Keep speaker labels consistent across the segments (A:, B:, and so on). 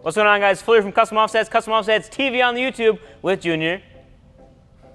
A: What's going on, guys? Fuller from Custom Offsets TV on the YouTube with Junior.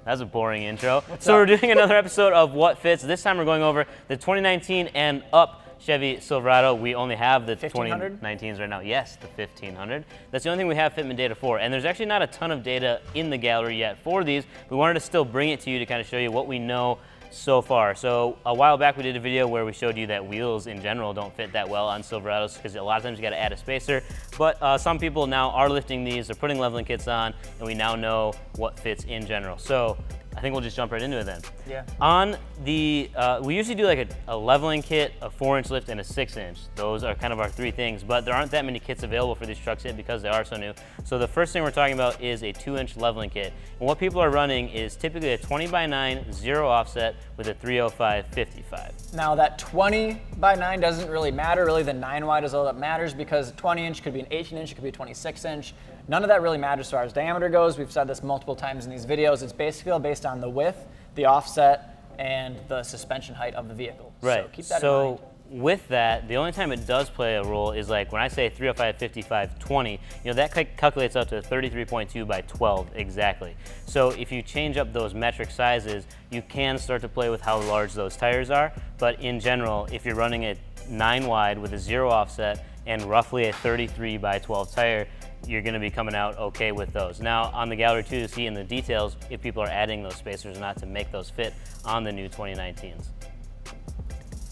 A: That's a boring intro. So we're doing another episode of What Fits. This time we're going over the 2019 and up Chevy Silverado. We only have the 2019s right now. Yes, the 1500. That's the only thing we have fitment data for. And there's actually not a ton of data in the gallery yet for these. We wanted to still bring it to you to kind of show you what we know so far. So a while back we did a video where we showed you that wheels in general don't fit that well on Silverados because a lot of times you got to add a spacer. But some people now are lifting these, they're putting leveling kits on, and we now know what fits in general. So I think we'll just jump right into it then.
B: Yeah.
A: On the, we usually do like a leveling kit, a 4-inch lift, and a 6-inch. Those are kind of our three things, but there aren't that many kits available for these trucks yet because they are so new. So the first thing we're talking about is a 2-inch leveling kit. And what people are running is typically a 20x9 zero offset with a 305/55.
B: Now that 20x9 doesn't really matter. Really the 9 wide is all that matters because 20-inch could be an 18-inch, it could be a 26-inch. None of that really matters as far as diameter goes. We've said this multiple times in these videos. It's basically based on the width, the offset, and the suspension height of the vehicle.
A: Right.
B: So keep that in mind.
A: With that, the only time it does play a role is like when I say 305/55/20, that calculates out to 33.2 by 12 exactly. So if you change up those metric sizes, you can start to play with how large those tires are. But in general, if you're running a 9 wide with a zero offset and roughly a 33x12 tire, you're going to be coming out okay with those. Now on the gallery too, to see in the details if people are adding those spacers or not to make those fit on the new 2019s.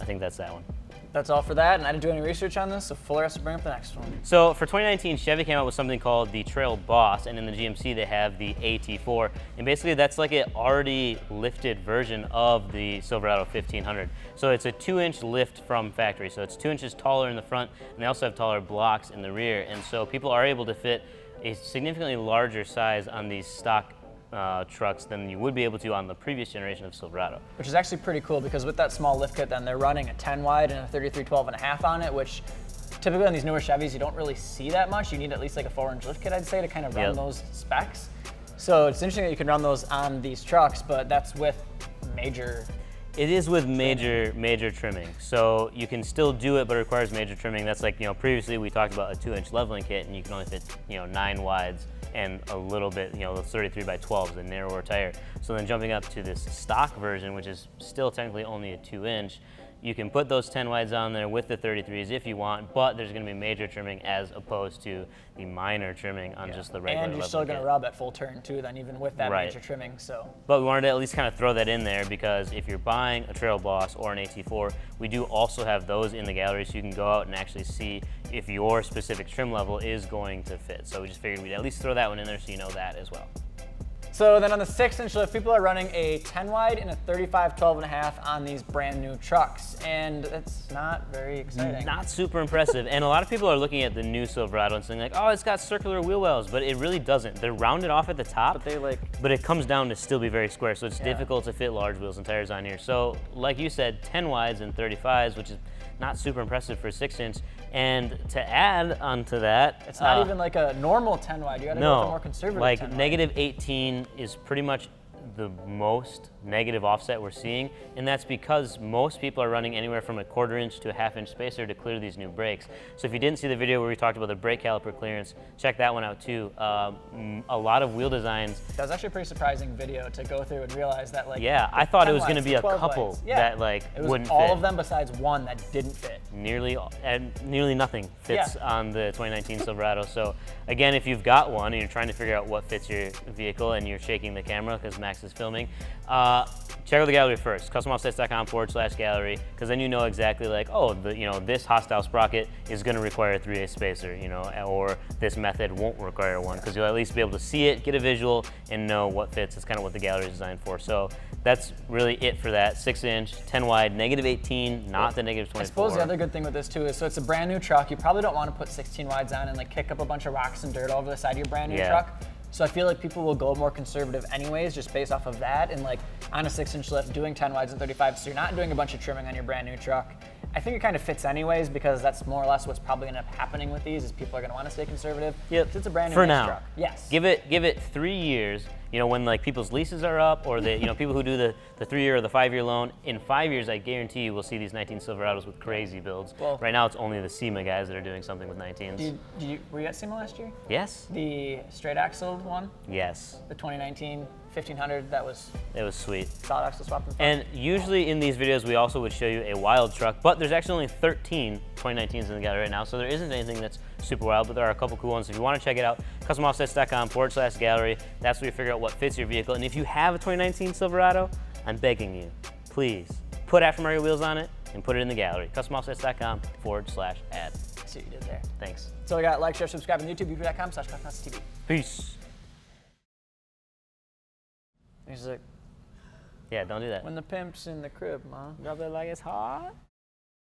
A: I think that's that one.
B: That's all for that, and I didn't do any research on this, so Fuller has to bring up the next one.
A: So for 2019, Chevy came out with something called the TRAILBOSS, and in the GMC they have the AT4, and basically that's like an already lifted version of the Silverado 1500. So it's a 2-inch lift from factory, so it's 2 inches taller in the front, and they also have taller blocks in the rear, and so people are able to fit a significantly larger size on these stock trucks than you would be able to on the previous generation of Silverado.
B: Which is actually pretty cool because with that small lift kit, then they're running a 10 wide and a 33/12.5 on it, which typically on these newer Chevys, you don't really see that much. You need at least like a 4-inch lift kit, I'd say, to kind of run those specs. So it's interesting that you can run those on these trucks, but that's with major.
A: It is with major trimming. So you can still do it, but it requires major trimming. That's like, previously we talked about a 2-inch leveling kit and you can only fit, 9 wides and a little bit, the 33x12s, the narrower tire. So then jumping up to this stock version, which is still technically only a 2-inch, you can put those 10 wides on there with the 33s if you want, but there's going to be major trimming as opposed to the minor trimming on just the regular.
B: And you're still going to rub at full turn too, then even with that major trimming. So.
A: But we wanted to at least kind of throw that in there because if you're buying a TRAILBOSS or an AT4, we do also have those in the gallery, so you can go out and actually see if your specific trim level is going to fit. So we just figured we'd at least throw that one in there so you know that as well.
B: So then on the 6-inch lift, people are running a 10 wide and a 35/12.5 on these brand new trucks, and it's not very exciting.
A: Not super impressive, and a lot of people are looking at the new Silverado and saying like, oh, it's got circular wheel wells, but it really doesn't. They're rounded off at the top, but it comes down to still be very square, so it's difficult to fit large wheels and tires on here. So like you said, 10 wides and 35s, which is not super impressive for a 6-inch. And to add onto that,
B: it's not even like a normal 10 wide. You got to go with a more conservative.
A: Like
B: 10
A: negative 18 is pretty much the most negative offset we're seeing, and that's because most people are running anywhere from a 1/4 inch to a 1/2 inch spacer to clear these new brakes. So if you didn't see the video where we talked about the brake caliper clearance, check that one out too. A lot of wheel designs.
B: That was actually a pretty surping video to go through and realize that
A: I thought it was going to be a couple that wouldn't fit.
B: All of them besides one that didn't fit.
A: Nearly nothing fits on the 2019 Silverado. So again, if you've got one and you're trying to figure out what fits your vehicle and you're shaking the camera because Max is filming, check out the gallery first, customoffsets.com/gallery, because then you know exactly like, oh, this hostile sprocket is going to require a 3/8 spacer, or this method won't require one, because you'll at least be able to see it, get a visual, and know what fits. It's kind of what the gallery is designed for. So that's really it for that. 6-inch, 10 wide, negative 18, not the negative 24.
B: I suppose the other good thing with this too is, so it's a brand new truck. You probably don't want to put 16 wides on and like kick up a bunch of rocks and dirt all over the side of your brand new truck. So I feel like people will go more conservative anyways, just based off of that, and like on a 6-inch lift, doing 10 wides and 35s, so you're not doing a bunch of trimming on your brand new truck. I think it kind of fits anyways, because that's more or less what's probably going to end up happening with these, is people are going to want to stay conservative.
A: Yep.
B: It's a brand new
A: for now.
B: truck. Yes.
A: Give it 3 years, when like people's leases are up, or the people who do the 3-year or the 5-year loan, in 5 years, I guarantee you we'll see these 19 Silverados with crazy builds.
B: Well,
A: right now, it's only the SEMA guys that are doing something with 19s.
B: Were you at SEMA last year?
A: Yes.
B: The straight axle one?
A: Yes.
B: The 2019 1500,
A: It was sweet.
B: solid axle swap in front.
A: And usually in these videos, we also would show you a wild truck, but there's actually only 13 2019s in the gallery right now, so there isn't anything that's super wild, but there are a couple cool ones. If you want to check it out, customoffsets.com/gallery. That's where you figure out what fits your vehicle. And if you have a 2019 Silverado, I'm begging you, please put aftermarket wheels on it and put it in the gallery. customoffsets.com/ad.
B: I see what you did there.
A: Thanks.
B: So we got like, share, subscribe on YouTube, youtube.com/CustomOffsetsTV.
A: Peace.
B: Music.
A: Yeah, don't do that.
B: When the pimp's in the crib, ma.
A: Drop it like it's hot.